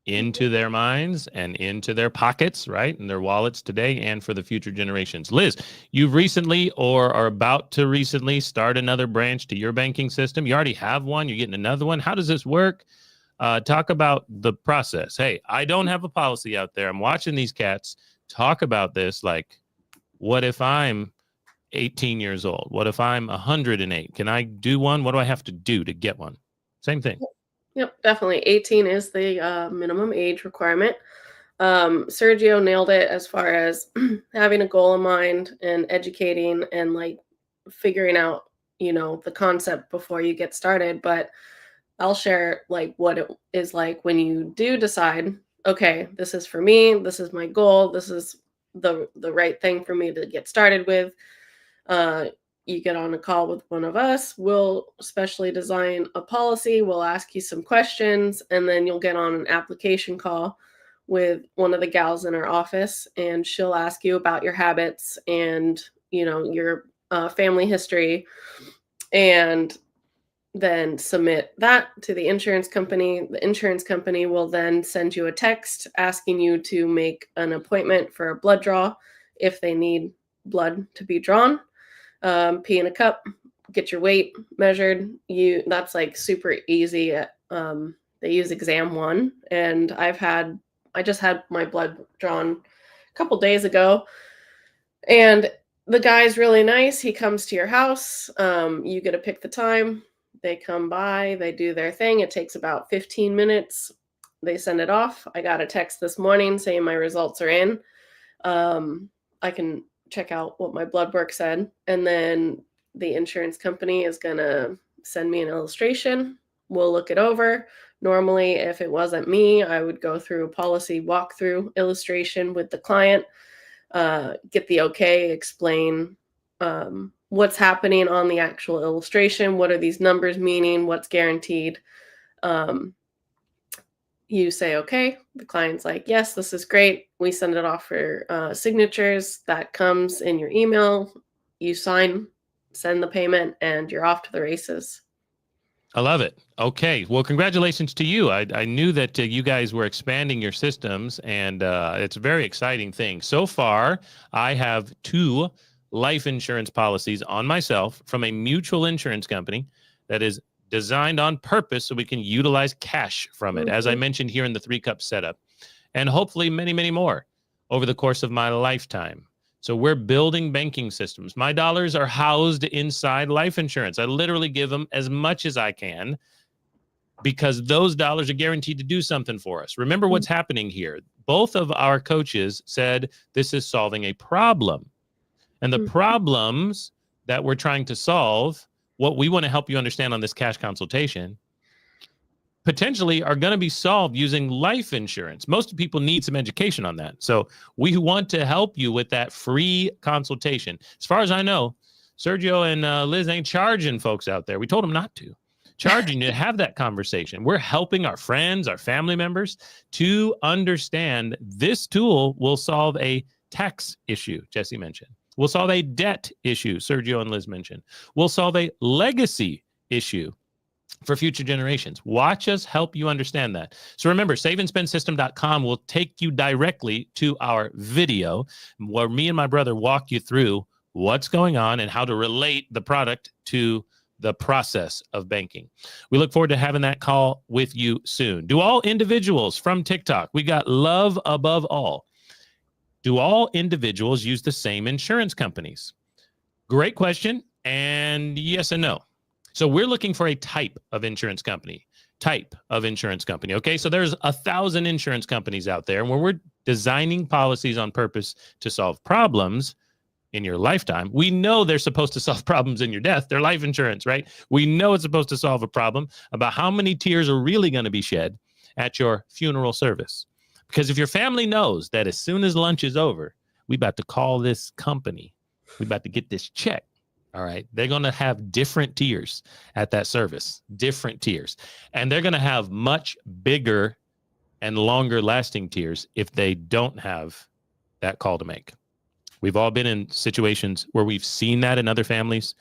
Speaker 1: into their minds and into their pockets, right? And their wallets today and for the future generations. Liz, you've recently or are about to recently start another branch to your banking system. You already have one. You're getting another one. How does this work? Talk about the process. Hey, I don't have a policy out there. I'm watching these cats talk about this. Like, what if I'm 18 years old? What if I'm 108? Can I do one? What do I have to do to get one? Same thing.
Speaker 4: Yep, definitely. 18 is the minimum age requirement. Sergio nailed it as far as having a goal in mind and educating and like figuring out, the concept before you get started. But I'll share like what it is like when you do decide, okay, this is for me, this is my goal, this is the right thing for me to get started with. You get on a call with one of us. We'll specially design a policy. We'll ask you some questions, and then you'll get on an application call with one of the gals in our office, and she'll ask you about your habits and your family history, and then submit that to the insurance company. The insurance company will then send you a text asking you to make an appointment for a blood draw if they need blood to be drawn. Pee in a cup, get your weight measured. That's like super easy. They use Exam One, and I just had my blood drawn a couple days ago, and the guy's really nice. He comes to your house. You get to pick the time. They come by, they do their thing. It takes about 15 minutes. They send it off. I got a text this morning saying my results are in. I can check out what my blood work said. And then the insurance company is going to send me an illustration. We'll look it over. Normally, if it wasn't me, I would go through a policy walkthrough illustration with the client, get the okay, explain what's happening on the actual illustration. What are these numbers meaning? What's guaranteed? You say, okay, the client's like, yes, this is great. We send it off for signatures. That comes in your email. You sign, send the payment, and you're off to the races.
Speaker 1: I love it. Okay. Well, congratulations to you. I knew that you guys were expanding your systems, and it's a very exciting thing. So far, I have 2 life insurance policies on myself from a mutual insurance company that is designed on purpose so we can utilize cash from it, as I mentioned here in the 3-cup setup, and hopefully many, many more over the course of my lifetime. So we're building banking systems. My dollars are housed inside life insurance. I literally give them as much as I can because those dollars are guaranteed to do something for us. Remember what's happening here. Both of our coaches said this is solving a problem. And the problems that we're trying to solve, what we want to help you understand on this cash consultation, potentially are going to be solved using life insurance. Most people need some education on that. So we want to help you with that free consultation. As far as I know, Sergio and Liz ain't charging folks out there. We told them not to. Charging you to have that conversation. We're helping our friends, our family members to understand this tool will solve a tax issue, Jesse mentioned. We'll solve a debt issue, Sergio and Liz mentioned. We'll solve a legacy issue for future generations. Watch us help you understand that. So remember, SaveAndSpendSystem.com will take you directly to our video where me and my brother walk you through what's going on and how to relate the product to the process of banking. We look forward to having that call with you soon. Do all individuals from TikTok, we got love above all. Do all individuals use the same insurance companies? Great question. And yes and no. So we're looking for a type of insurance company. Okay, so there's 1,000 insurance companies out there, and where we're designing policies on purpose to solve problems in your lifetime. We know they're supposed to solve problems in your death. They're life insurance, right? We know it's supposed to solve a problem about how many tears are really going to be shed at your funeral service. Because if your family knows that as soon as lunch is over, we about to call this company, we about to get this check, all right, they're going to have different tiers at that service, different tiers. And they're going to have much bigger and longer lasting tiers if they don't have that call to make. We've all been in situations where we've seen that in other families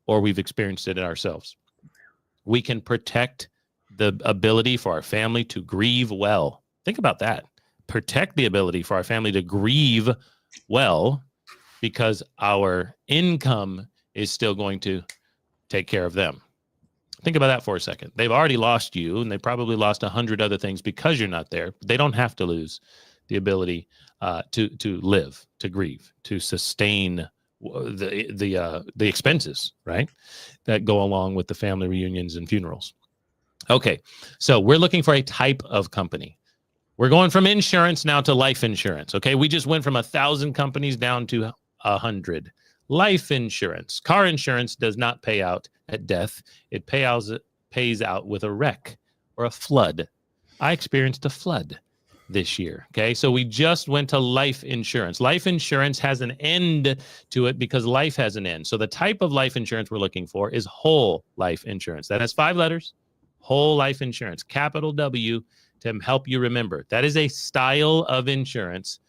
Speaker 1: or we've experienced it in ourselves. We can protect the ability for our family to grieve well. Think about that. Protect the ability for our family to grieve well because our income is still going to take care of them. Think about that for a second. They've already lost you, and they probably lost 100 other things because you're not there. They don't have to lose the ability to live, to grieve, to sustain the expenses, right, that go along with the family reunions and funerals. Okay, so we're looking for a type of company. We're going from insurance now to life insurance. Okay, we just went from 1,000 companies down to 100. Life insurance. Car insurance does not pay out at death. It pays pays out with a wreck or a flood. I experienced a flood this year. Okay. So we just went to life insurance. Life insurance has an end to it because life has an end. So the type of life insurance we're looking for is whole life insurance. That has 5 letters, whole life insurance, capital W, to help you remember. That is a style of insurance,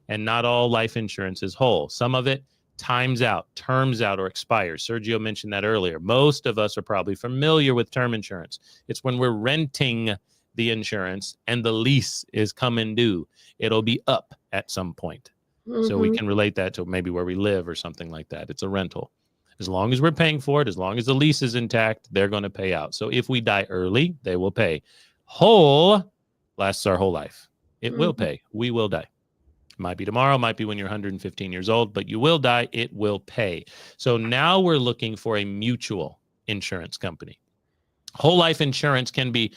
Speaker 1: and not all life insurance is whole. Some of it times out, terms out, or expires. Sergio mentioned that earlier. Most of us are probably familiar with term insurance. It's when we're renting the insurance and the lease is coming due. It'll be up at some point. So we can relate that to maybe where we live or something like that. It's a rental. As long as we're paying for it, as long as the lease is intact, they're going to pay out. So if we die early, they will pay. Whole lasts our whole life. It will pay. We will die. It might be tomorrow, might be when you're 115 years old, but you will die. It will pay. So now we're looking for a mutual insurance company. Whole life insurance can be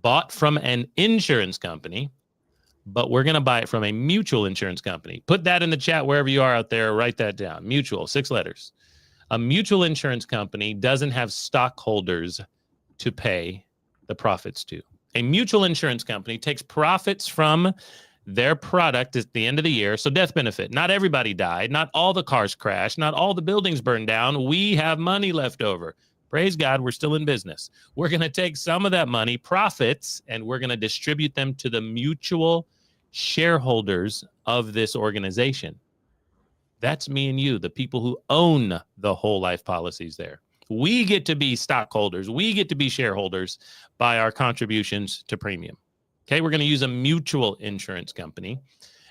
Speaker 1: bought from an insurance company, but we're going to buy it from a mutual insurance company. Put that in the chat wherever you are out there. Write that down. Mutual, 6 letters. A mutual insurance company doesn't have stockholders to pay the profits to. A mutual insurance company takes profits from their product at the end of the year. So death benefit. Not everybody died. Not all the cars crashed. Not all the buildings burned down. We have money left over. Praise God, we're still in business. We're going to take some of that money, profits, and we're going to distribute them to the mutual shareholders of this organization. That's me and you, the people who own the whole life policies there. We get to be stockholders. We get to be shareholders by our contributions to premium. Okay, we're going to use a mutual insurance company.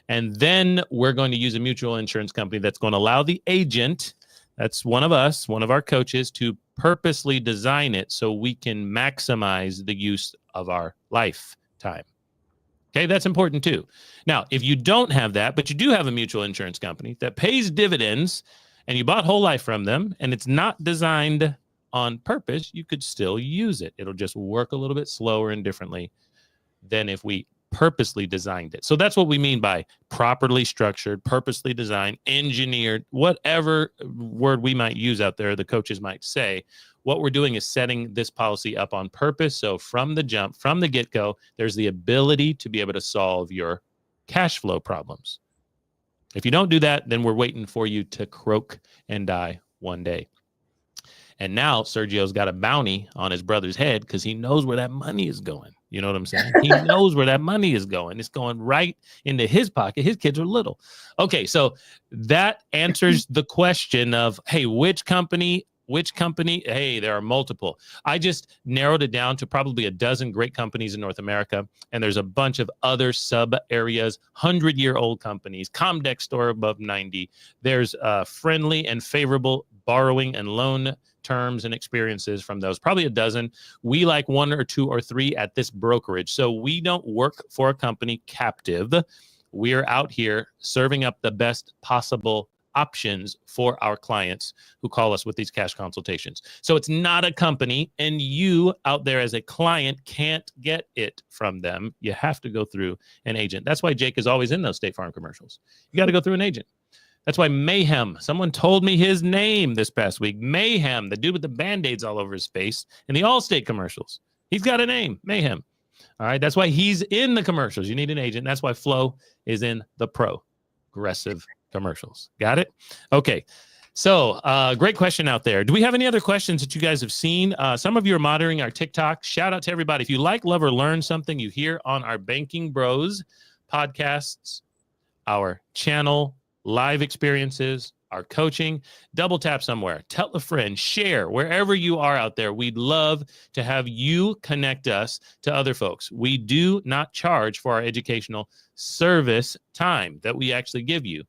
Speaker 1: And then we're going to use a mutual insurance company that's going to allow the agent, that's one of us, one of our coaches, to purposely design it so we can maximize the use of our lifetime. Okay, that's important too. Now, if you don't have that, but you do have a mutual insurance company that pays dividends and you bought whole life from them and it's not designed on purpose, you could still use it. It'll just work a little bit slower and differently than if we purposely designed it. So that's what we mean by properly structured, purposely designed, engineered, whatever word we might use out there, the coaches might say. What we're doing is setting this policy up on purpose. So from the jump, from the get-go, there's the ability to be able to solve your cash flow problems. If you don't do that, then we're waiting for you to croak and die one day. And now Sergio's got a bounty on his brother's head because he knows where that money is going. You know what I'm saying? He knows where that money is going. It's going right into his pocket. His kids are little. Okay, so that answers the question of, hey, which company? Hey, there are multiple. I just narrowed it down to probably a dozen great companies in North America. And there's a bunch of other sub areas, 100-year-old companies, Comdex store above 90. There's friendly and favorable borrowing and loan terms and experiences from those, probably a dozen. We like 1 or 2 or 3 at this brokerage. So we don't work for a company captive. We're out here serving up the best possible options for our clients who call us with these cash consultations. So it's not a company, and you out there as a client can't get it from them. You have to go through an agent. That's why Jake is always in those State Farm commercials. You got to go through an agent. That's why Mayhem, someone told me his name this past week. Mayhem, the dude with the Band-Aids all over his face in the Allstate commercials. He's got a name, Mayhem. All right, that's why he's in the commercials. You need an agent. That's why Flo is in the progressive commercials. Got it? Okay. So great question out there. Do we have any other questions that you guys have seen? Some of you are monitoring our TikTok. Shout out to everybody. If you like, love, or learn something you hear on our Banking Bros podcasts, our channel, live experiences, our coaching, double tap somewhere, tell a friend, share wherever you are out there. We'd love to have you connect us to other folks. We do not charge for our educational service time that we actually give you.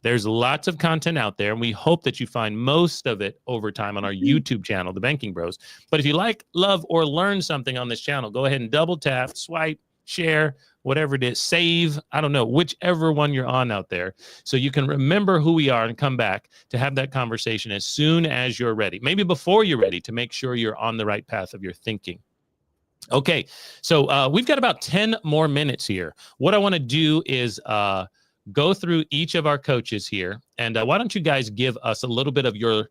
Speaker 1: There's lots of content out there, and we hope that you find most of it over time on our YouTube channel, The Banking Bros. But if you like, love, or learn something on this channel, go ahead and double tap, swipe, share, whatever it is, save, I don't know, whichever one you're on out there, so you can remember who we are and come back to have that conversation as soon as you're ready, maybe before you're ready, to make sure you're on the right path of your thinking. Okay, so we've got about 10 more minutes here. What I want to do is go through each of our coaches here, and why don't you guys give us a little bit of your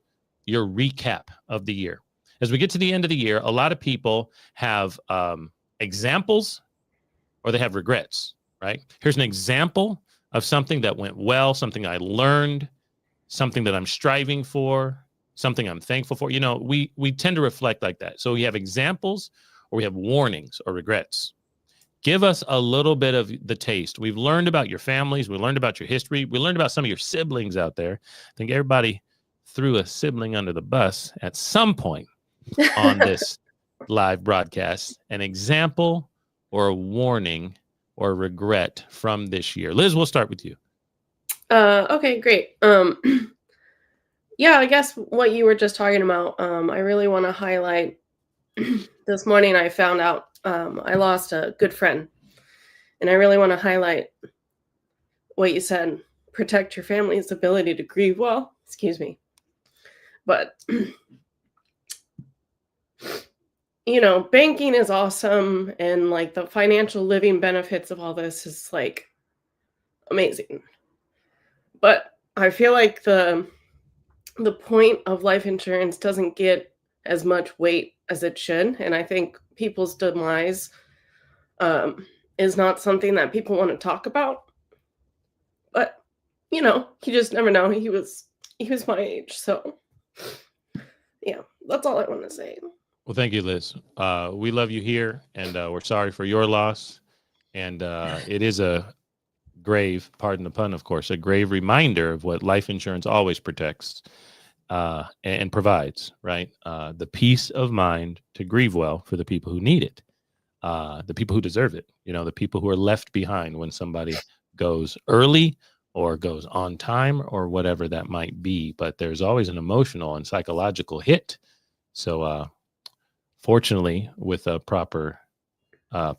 Speaker 1: recap of the year. As we get to the end of the year, a lot of people have examples or they have regrets, right? Here's an example of something that went well, something I learned, something that I'm striving for, something I'm thankful for. You know, we tend to reflect like that. So we have examples or we have warnings or regrets. Give us a little bit of the taste. We've learned about your families. We learned about your history. We learned about some of your siblings out there. I think everybody threw a sibling under the bus at some point on this live broadcast. An example or a warning or regret from this year. Liz, we'll start with you.
Speaker 4: Okay, great. Yeah, I guess what you were just talking about, I really want to highlight. This morning I found out I lost a good friend, and I really want to highlight what you said. Protect your family's ability to grieve well. Excuse me. But you know, banking is awesome, and like the financial living benefits of all this is like amazing. But I feel like the point of life insurance doesn't get as much weight as it should, and I think people's demise is not something that people want to talk about. But you know, you just never know. He was my age, so yeah, that's all I want to say.
Speaker 1: Well, thank you, Liz. We love you here, and we're sorry for your loss. And it is a grave, pardon the pun, of course, a grave reminder of what life insurance always protects and provides, right? The peace of mind to grieve well for the people who need it, the people who deserve it, you know, the people who are left behind when somebody goes early or goes on time or whatever that might be. But there's always an emotional and psychological hit. So, fortunately, with a proper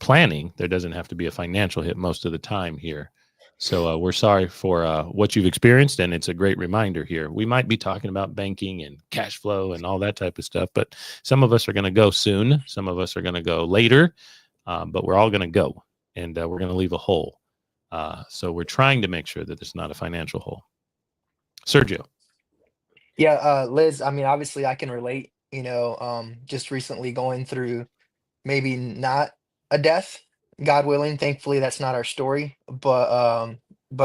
Speaker 1: planning, there doesn't have to be a financial hit most of the time here. So we're sorry for what you've experienced, and it's a great reminder here. We might be talking about banking and cash flow and all that type of stuff, but some of us are going to go soon. Some of us are going to go later, but we're all going to go, and we're going to leave a hole. So we're trying to make sure that it's not a financial hole. Sergio.
Speaker 3: Yeah, Liz, I mean, obviously I can relate, you know, just recently going through maybe not a death, God willing. Thankfully, that's not our story, but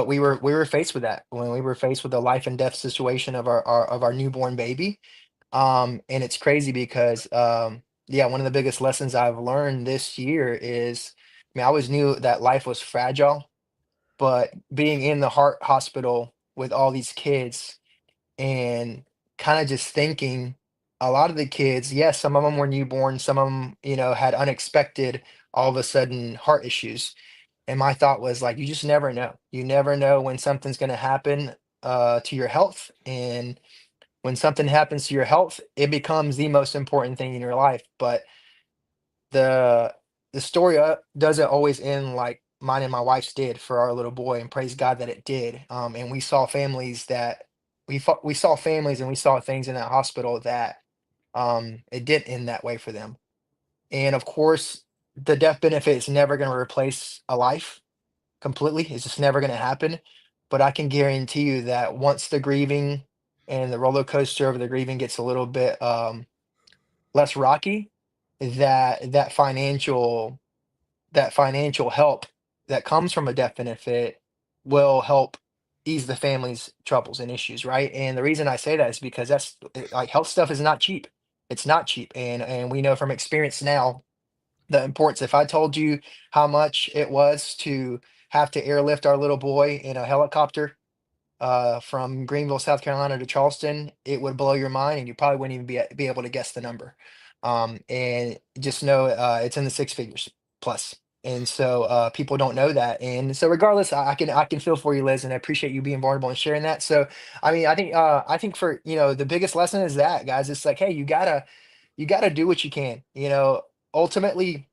Speaker 3: we were faced with that when we were faced with the life and death situation of our newborn baby. And it's crazy because yeah, one of the biggest lessons I've learned this year is, I mean, I always knew that life was fragile, but being in the heart hospital with all these kids and kind of just thinking a lot of the kids, yes, some of them were newborn, some of them, you know, had unexpected all of a sudden heart issues. And my thought was like, you just never know. You never know when something's going to happen to your health. And when something happens to your health, it becomes the most important thing in your life. But the the story doesn't always end like mine and my wife's did for our little boy, and praise God that it did. And we saw families that we saw families and we saw things in that hospital that it didn't end that way for them. And of course, the death benefit is never going to replace a life completely. It's just never going to happen. But I can guarantee you that once the grieving and the roller coaster of the grieving gets a little bit less rocky, that financial help that comes from a death benefit will help ease the family's troubles and issues, right? And the reason I say that is because like health stuff is not cheap. It's not cheap, and we know from experience now the importance. If I told you how much it was to have to airlift our little boy in a helicopter from Greenville, South Carolina to Charleston, it would blow your mind, and you probably wouldn't even be able to guess the number. And just know it's in the six figures plus. And so people don't know that. And so regardless, I can feel for you, Liz, and I appreciate you being vulnerable and sharing that. So I mean, I think for the biggest lesson is that, guys, it's like, hey, you gotta do what you can. Ultimately,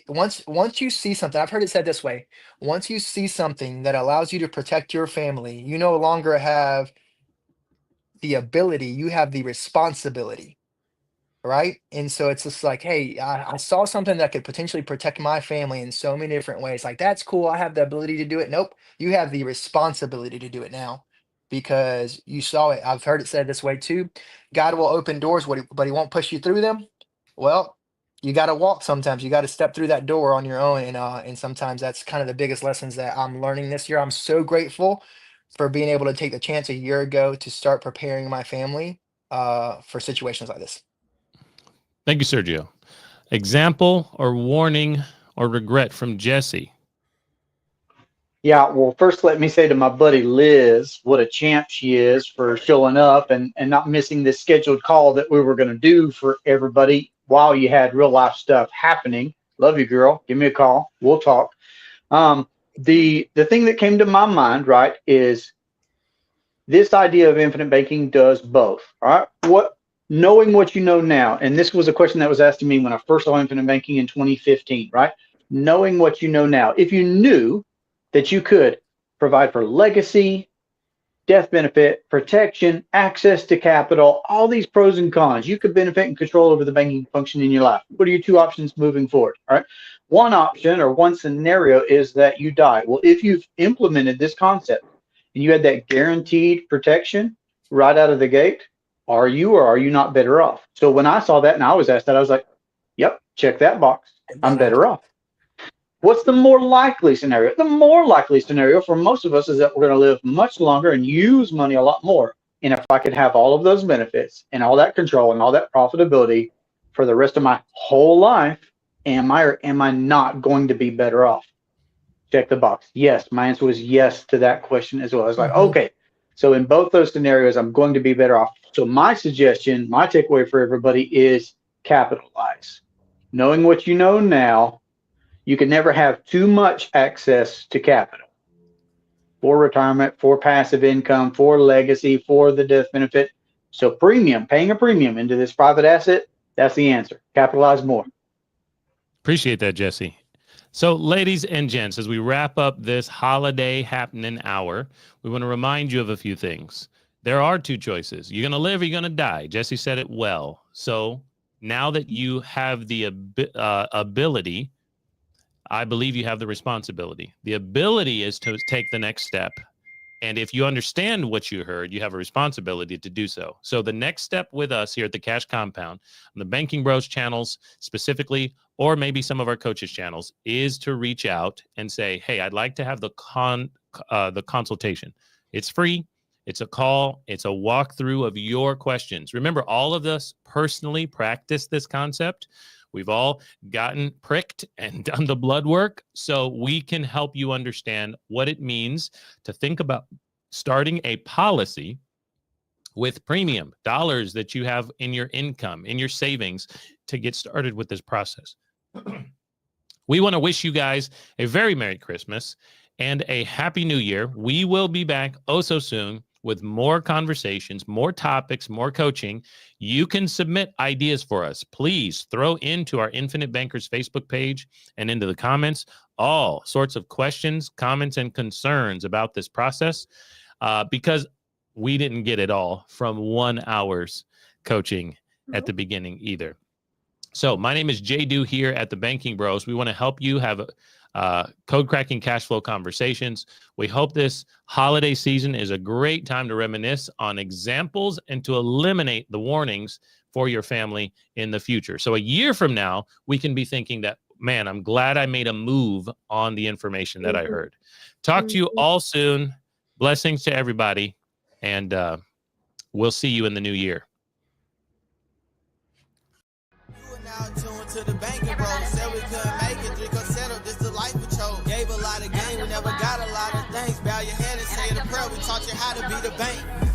Speaker 3: once you see something, I've heard it said this way: once you see something that allows you to protect your family, you no longer have the ability, you have the responsibility, right? And so it's just like, hey, I saw something that could potentially protect my family in so many different ways. Like, that's cool. I have the ability to do it. Nope. You have the responsibility to do it now. because you saw it. I've heard it said this way too. God will open doors, but he won't push you through them. Well, you got to walk sometimes. You got to step through that door on your own. And sometimes that's kind of the biggest lessons that I'm learning this year. I'm so grateful for being able to take the chance a year ago to start preparing my family for situations like this.
Speaker 1: Thank you, Sergio. Example or warning or regret from Jesse?
Speaker 2: Yeah, well, first let me say to my buddy Liz, what a champ she is for showing up and not missing this scheduled call that we were going to do for everybody while you had real life stuff happening. Love you, girl. Give me a call. We'll talk. The thing that came to my mind, right, is this idea of infinite banking does both. All right. Knowing what you know now, and this was a question that was asked to me when I first saw infinite banking in 2015, right? Knowing what you know now. If you knew that you could provide for legacy, death benefit, protection, access to capital, all these pros and cons, you could benefit and control over the banking function in your life. What are your two options moving forward? All right. One option or one scenario is that you die. Well, if you've implemented this concept and you had that guaranteed protection right out of the gate, are you or are you not better off? So when I saw that and I was asked that, I was like, yep, check that box. I'm better off. What's the more likely scenario? The more likely scenario for most of us is that we're going to live much longer and use money a lot more. And if I could have all of those benefits and all that control and all that profitability for the rest of my whole life, am I or am I not going to be better off? Check the box. Yes, my answer was yes to that question as well. I was like, okay, so in both those scenarios, I'm going to be better off. So my suggestion, my takeaway for everybody is capitalize. Knowing what you know now, you can never have too much access to capital for retirement, for passive income, for legacy, for the death benefit. So paying a premium into this private asset, that's the answer. Capitalize more.
Speaker 1: Appreciate that, Jesse. So ladies and gents, as we wrap up this holiday happening hour, we want to remind you of a few things. There are two choices. You're going to live or you're going to die. Jesse said it well. So now that you have the ability, I believe you have the responsibility. The ability is to take the next step. And if you understand what you heard, you have a responsibility to do so. So the next step with us here at the Cash Compound, on the Banking Bros channels specifically, or maybe some of our coaches channels, is to reach out and say, hey, I'd like to have the consultation. It's free. It's a call. It's a walkthrough of your questions. Remember, all of us personally practice this concept. We've all gotten pricked and done the blood work, so we can help you understand what it means to think about starting a policy with premium dollars that you have in your income, in your savings, to get started with this process. We want to wish you guys a very Merry Christmas and a Happy New Year. We will be back oh so soon with more conversations, more topics, more coaching. You can submit ideas for us. Please throw into our Infinite Bankers Facebook page and into the comments all sorts of questions, comments, and concerns about this process, because we didn't get it all from 1 hour's coaching at the beginning either. So my name is Jay Do here at the Banking Bros. We want to help you have code cracking cash flow conversations. We hope this holiday season is a great time to reminisce on examples and to eliminate the warnings for your family in the future. So a year from now, we can be thinking that, man, I'm glad I made a move on the information that I heard. Talk to you all soon. Blessings to everybody. And we'll see you in the new year. To the Banking Bros, said we couldn't make it, drink or settle, this the life we chose. Gave a lot of game, we never got a lot of things. Bow your head and say the prayer, we taught you how to be the bank.